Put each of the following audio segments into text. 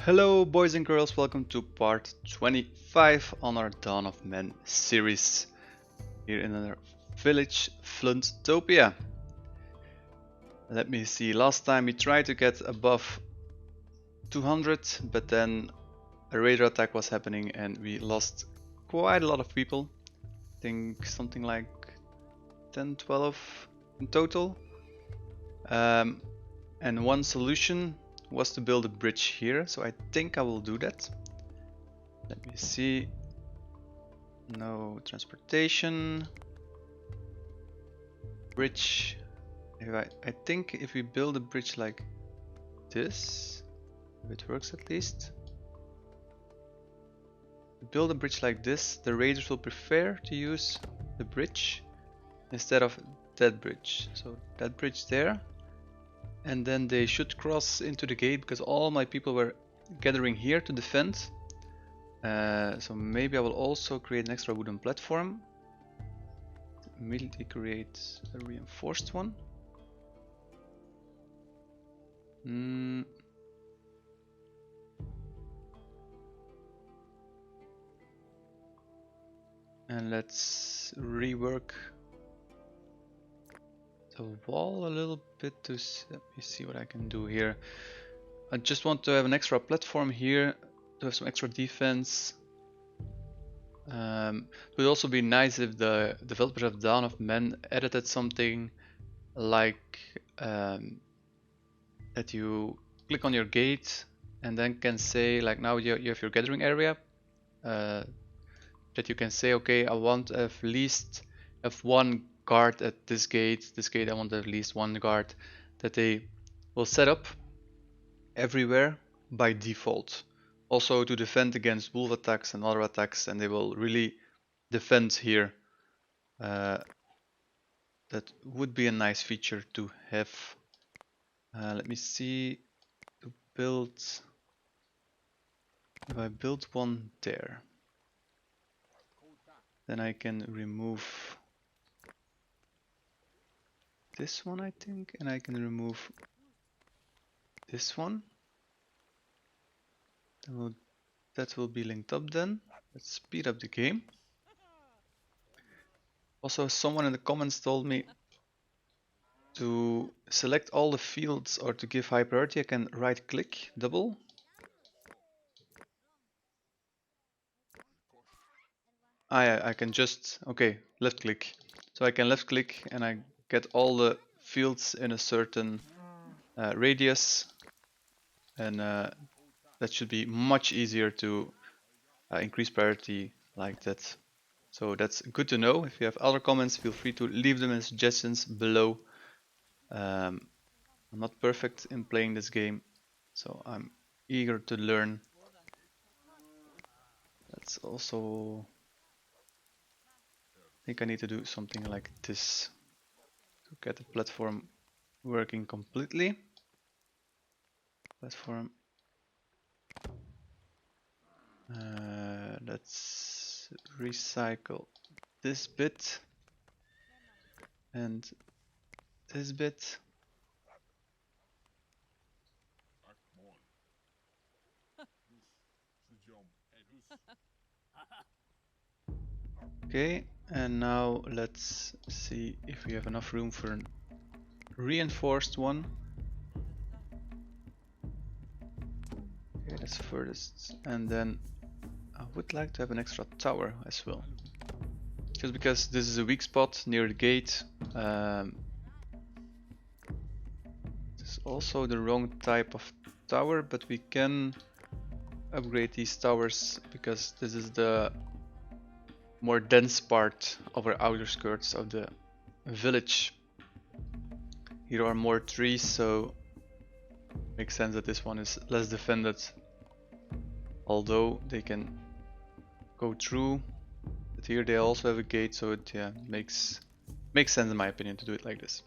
Hello boys and girls, welcome to part 25 on our Dawn of Men series here in our village Flintopia. Let me see, last time we tried to get above 200, but then a raider attack was happening and we lost quite a lot of people. I think something like 10, 12 in total. And one solution was to build a bridge here, so I think I will do that. Let me see. No transportation. Bridge. I think if we build a bridge like this, if it works at least. Build a bridge like this, the raiders will prefer to use the bridge instead of that bridge. So that bridge there. And then they should cross into the gate because all my people were gathering here to defend. So maybe I will also create an extra wooden platform. Immediately create a reinforced one. And let's rework the wall a little bit to let me see what I can do here. I just want to have an extra platform here to have some extra defense. It would also be nice if the developers of Dawn of Men edited something like that you click on your gate and then can say, like now you have your gathering area, that you can say, okay, I want at least have one guard at this gate I want at least one guard, that they will set up everywhere by default, also to defend against wolf attacks and other attacks, and they will really defend here. That would be a nice feature to have. Let me see, to build, if I build one there, then I can remove this one, I think, and I can remove this one. That will be linked up then. Let's speed up the game. Also, someone in the comments told me to select all the fields or to give high priority. I can right click, double. I can just, okay, left click. So I can left click and I get all the fields in a certain radius, and that should be much easier to increase priority like that. So that's good to know. If you have other comments, feel free to leave them in suggestions below. I'm not perfect in playing this game, so I'm eager to learn. That's also, I think I need to do something like this to get the platform working completely. Platform. Let's recycle this bit and this bit. Okay, and now let's see if we have enough room for a reinforced one. Okay, that's furthest, and then I would like to have an extra tower as well. Just because this is a weak spot near the gate. It's also the wrong type of tower, but we can upgrade these towers because this is the more dense part of our outer skirts of the village. Here are more trees, so makes sense that this one is less defended, although they can go through. But here they also have a gate, so it makes sense in my opinion to do it like this.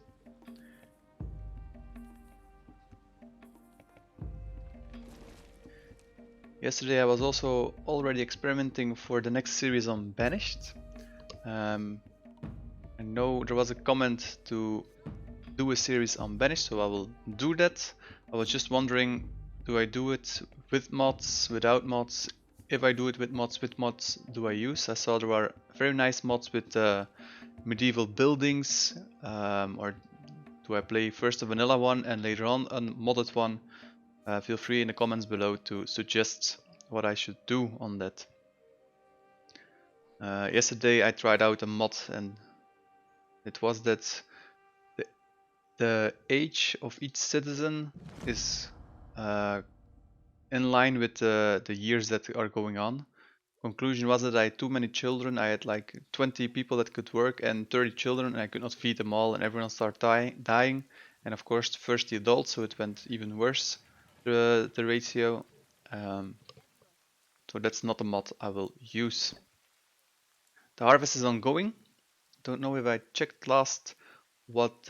Yesterday I was also already experimenting for the next series on Banished. I know there was a comment to do a series on Banished, so I will do that. I was just wondering Do I do it with mods, without mods? If I do it with mods do I use? I saw there are very nice mods with medieval buildings, or do I play first a vanilla one and later on a modded one? Feel free in the comments below to suggest what I should do on that. Yesterday I tried out a mod and it was that the age of each citizen is in line with the years that are going on. Conclusion was that I had too many children. I had like 20 people that could work and 30 children, and I could not feed them all, and everyone started dying. And of course, first the adults, so it went even worse, the ratio. So that's not a mod I will use. The harvest is ongoing. Don't know if I checked last what if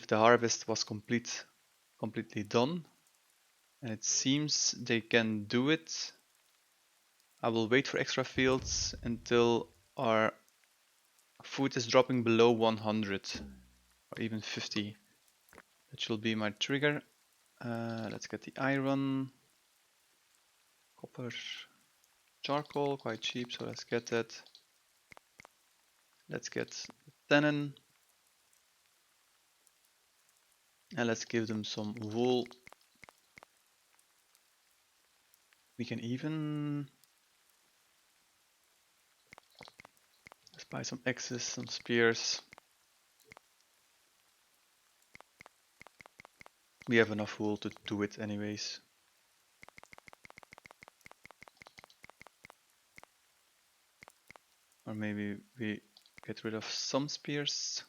the harvest was completely done, and it seems they can do it. I will wait for extra fields until our food is dropping below 100 or even 50. That should be my trigger. Let's get the iron, copper, charcoal, quite cheap, so let's get that. Let's get tannin, and let's give them some wool. We can even let's buy some axes, some spears. We have enough wool to do it anyways. Or maybe we get rid of some spears.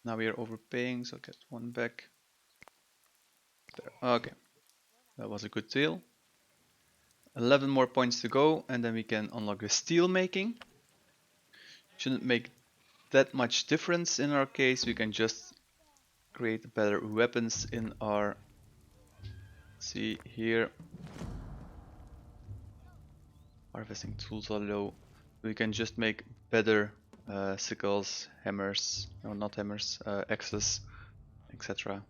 Now we are overpaying, so get one back. There. Okay, that was a good deal. 11 more points to go, and then we can unlock the steel making. Shouldn't make that much difference in our case. We can just create better weapons in our, see here, harvesting tools are low. We can just make better sickles, hammers, no, not hammers, axes, etc.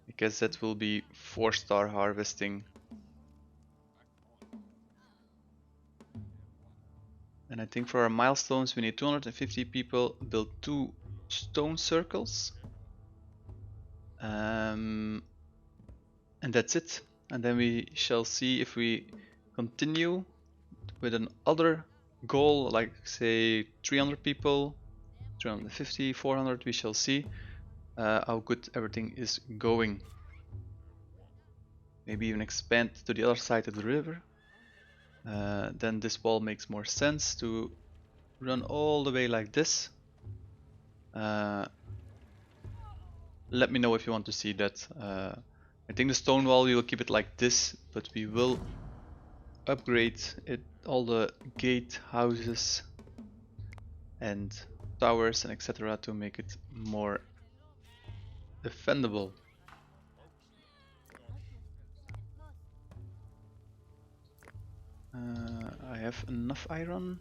I guess that will be 4-star harvesting. And I think for our milestones we need 250 people, build 2 stone circles. And that's it. And then we shall see if we continue with another goal, like say 300 people, 350, 400, we shall see how good everything is going. Maybe even expand to the other side of the river. Then this wall makes more sense to run all the way like this. Let me know if you want to see that. I think the stone wall we will keep it like this, but we will upgrade it, all the gate houses and towers and etc. to make it more defendable. I have enough iron.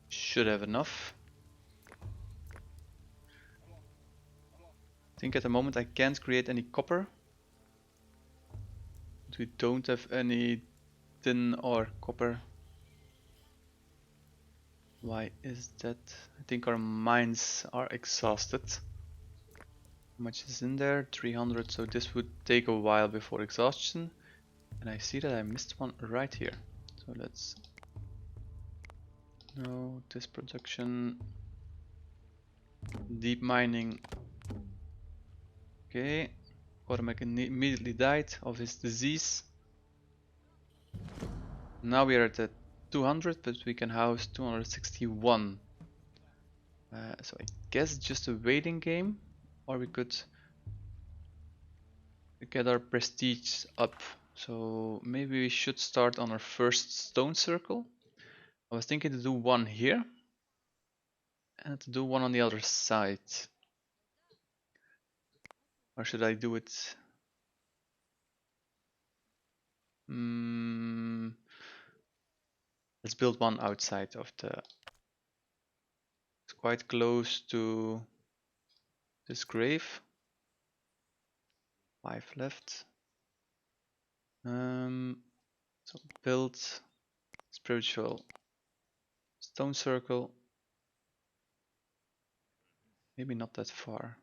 Should have enough. I think at the moment I can't create any copper. But we don't have any tin or copper. Why is that? I think our mines are exhausted. How much is in there? 300, so this would take a while before exhaustion. And I see that I missed one right here. So let's... No, this production... Deep mining. Okay. Cormac immediately died of his disease. Now we are at 200, but we can house 261. So I guess just a waiting game, or we could get our prestige up. So maybe we should start on our first stone circle. I was thinking to do one here and to do one on the other side. Or should I do it? Let's build one outside of the... It's quite close to this grave. 5 left. So build spiritual stone circle. Maybe not that far.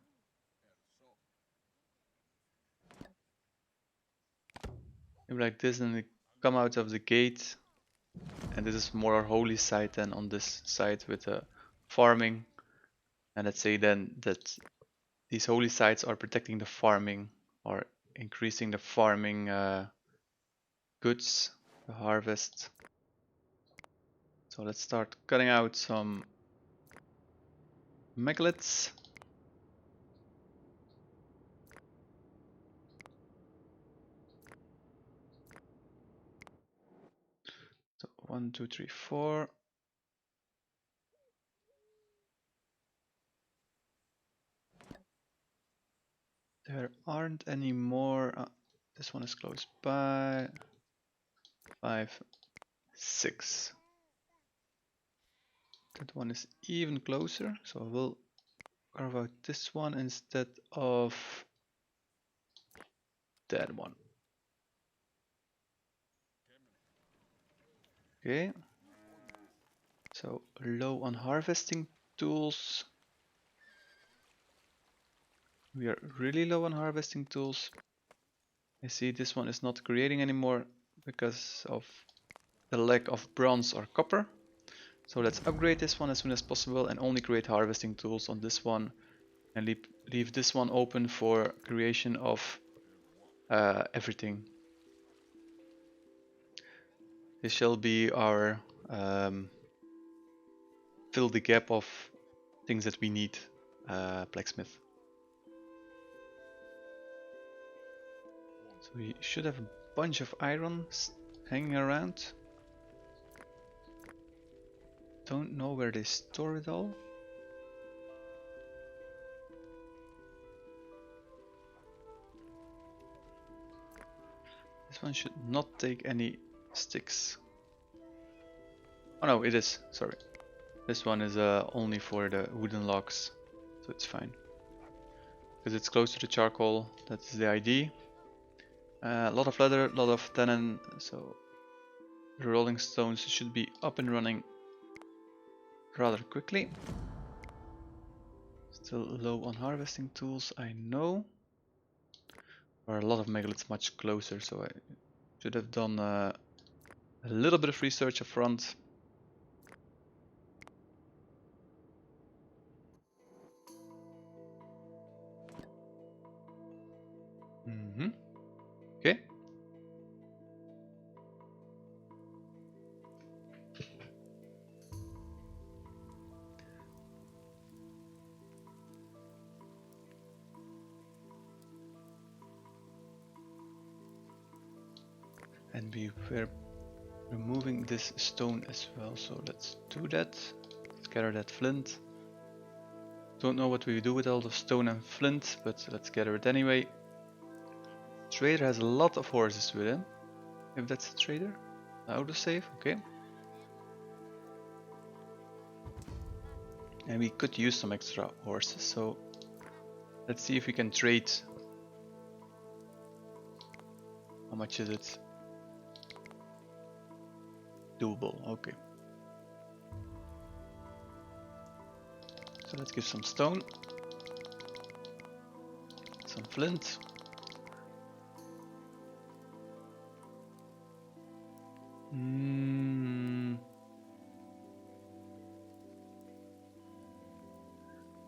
Maybe like this, and we come out of the gate. And this is more our holy site than on this side with farming. And let's say then that these holy sites are protecting the farming or increasing the farming goods, the harvest. So let's start cutting out some megaliths. So 1, 2, 3, 4. There aren't any more. This one is close by. 5, 6. That one is even closer, so I will carve out this one instead of that one. Okay. So low on harvesting tools. We are really low on harvesting tools. I see this one is not creating anymore because of the lack of bronze or copper. So let's upgrade this one as soon as possible and only create harvesting tools on this one and leave this one open for creation of everything. This shall be our fill the gap of things that we need blacksmith. So we should have a bunch of iron hanging around. Don't know where they store it all. This one should not take any sticks. Oh no, it is, sorry. This one is only for the wooden logs, so it's fine. Because it's close to the charcoal, that's the idea. A lot of leather, a lot of tannin, so the rolling stones should be up and running rather quickly. Still low on harvesting tools, I know. There are a lot of megaliths much closer, so I should have done a little bit of research up front. Okay. And we were removing this stone as well, so let's do that. Let's gather that flint. Don't know what we do with all the stone and flint, but let's gather it anyway. Trader has a lot of horses with him. If that's a trader. Autosave, okay. And we could use some extra horses, so let's see if we can trade. How much is it? Doable, okay. So let's give some stone, some flint.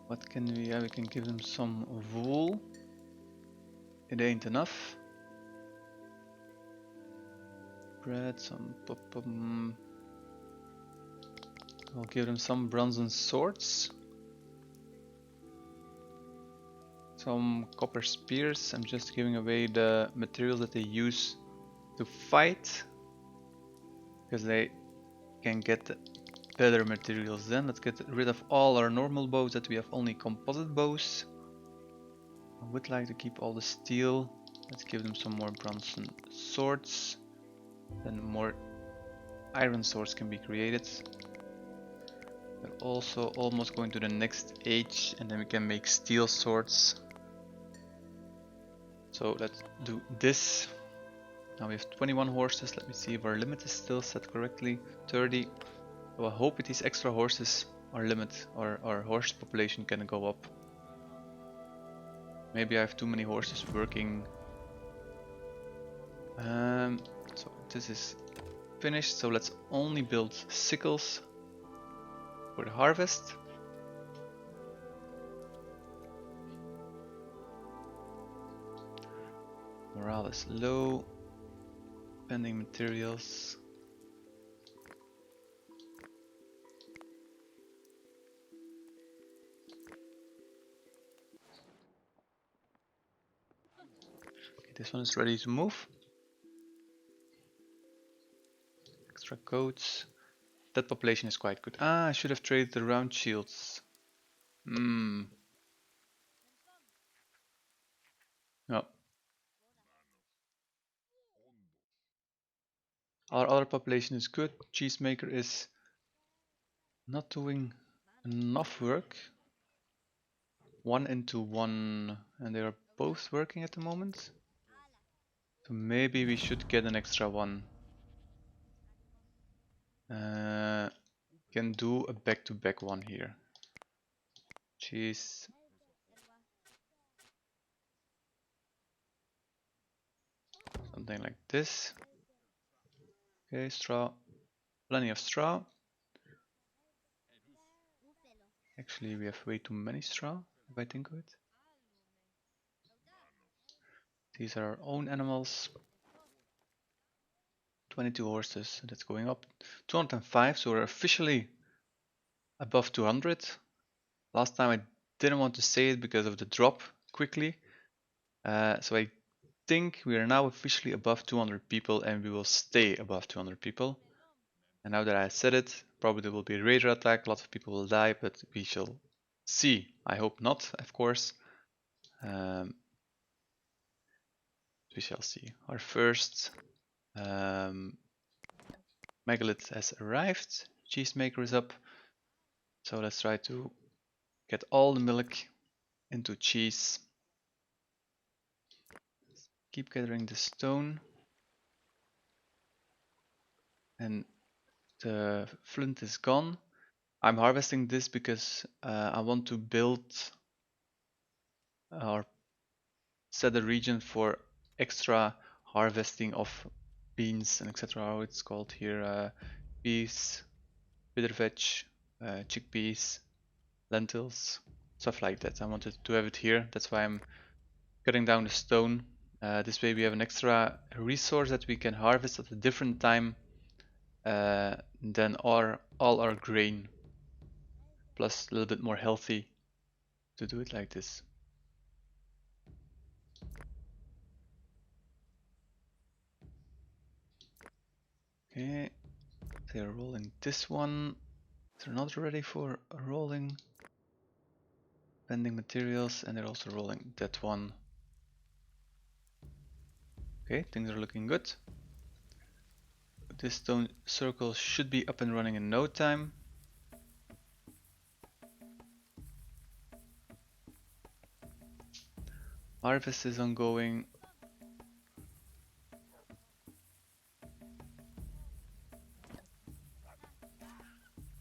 What can we? Yeah, we can give them some wool. It ain't enough. Bread, some I'll give them some bronze swords. Some copper spears. I'm just giving away the materials that they use to fight, because they can get better materials then. Let's get rid of all our normal bows that we have only composite bows. I would like to keep all the steel. Let's give them some more bronze swords. Then more iron swords can be created. We're also almost going to the next age, and then we can make steel swords. So let's do this. Now we have 21 horses. Let me see if our limit is still set correctly. 30. So I hope with these extra horses our limit, our horse population can go up. Maybe I have too many horses working. So this is finished. So let's only build sickles for the harvest. Morale is low. Spending materials. Okay, this one is ready to move. Extra coats. That population is quite good. Ah, I should have traded the round shields. Hmm. No. Our other population is good. Cheesemaker is not doing enough work. 1 into 1, and they are both working at the moment. So maybe we should get an extra one. Can do a back-to-back one here. Cheese. Something like this. Okay, straw. Plenty of straw. Actually, we have way too many straw, if I think of it. These are our own animals. 22 horses, that's going up. 205, so we're officially above 200. Last time I didn't want to say it because of the drop quickly. So I think we are now officially above 200 people, and we will stay above 200 people. And now that I said it, probably there will be a raider attack, lots of people will die, but we shall see. I hope not, of course. We shall see. Our first megalith has arrived. Cheesemaker is up. So let's try to get all the milk into cheese. Keep gathering the stone. And the flint is gone. I'm harvesting this because I want to build or set a region for extra harvesting of beans and etc. How it's called here, peas, bitter veg, chickpeas, lentils, stuff like that. I wanted to have it here. That's why I'm cutting down the stone. This way we have an extra resource that we can harvest at a different time than all our grain. Plus a little bit more healthy to do it like this. Okay, they're rolling this one. They're not ready for rolling. Pending materials, and they're also rolling that one. Okay, things are looking good. This stone circle should be up and running in no time. Harvest is ongoing.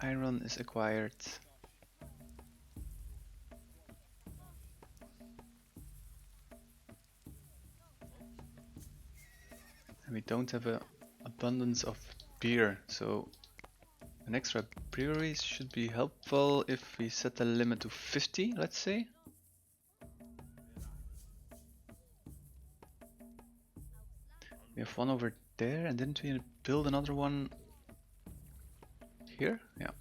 Iron is acquired. And we don't have an abundance of beer, so an extra brewery should be helpful if we set the limit to 50, let's say. We have one over there, and didn't we build another one here? Yeah.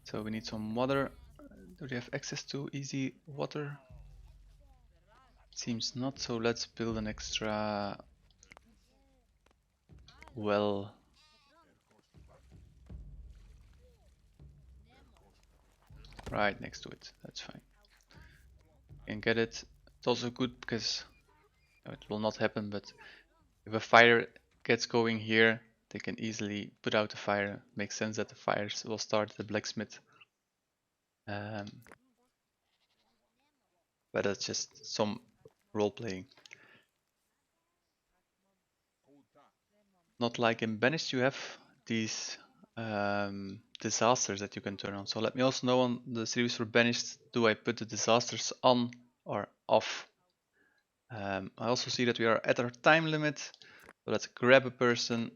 So we need some water. Do we have access to easy water? Seems not, so let's build an extra well. Right next to it, that's fine. Can get it. It's also good because it will not happen, but if a fire gets going here, they can easily put out the fire. Makes sense that the fires will start at the blacksmith. Um, but that's just some role playing. Not like in Banished, you have these disasters that you can turn on. So let me also know on the series for Banished, do I put the disasters on or off? I also see that we are at our time limit. So let's grab a person.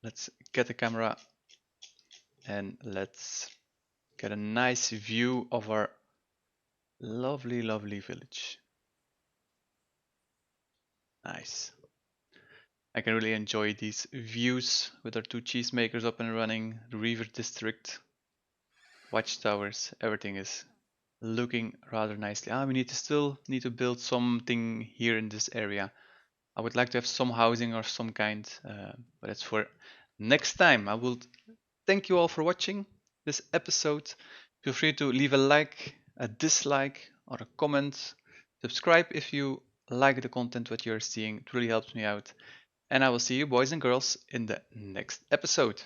Let's get the camera and let's get a nice view of our lovely, lovely village. Nice. I can really enjoy these views with our 2 cheesemakers up and running, the Reaver District, watchtowers, everything is looking rather nicely. We still need to build something here in this area. I would like to have some housing or some kind, but it's for next time. I will thank you all for watching this episode. Feel free to leave a like, a dislike, or a comment. Subscribe if you like the content that you're seeing. It really helps me out. And I will see you boys and girls in the next episode.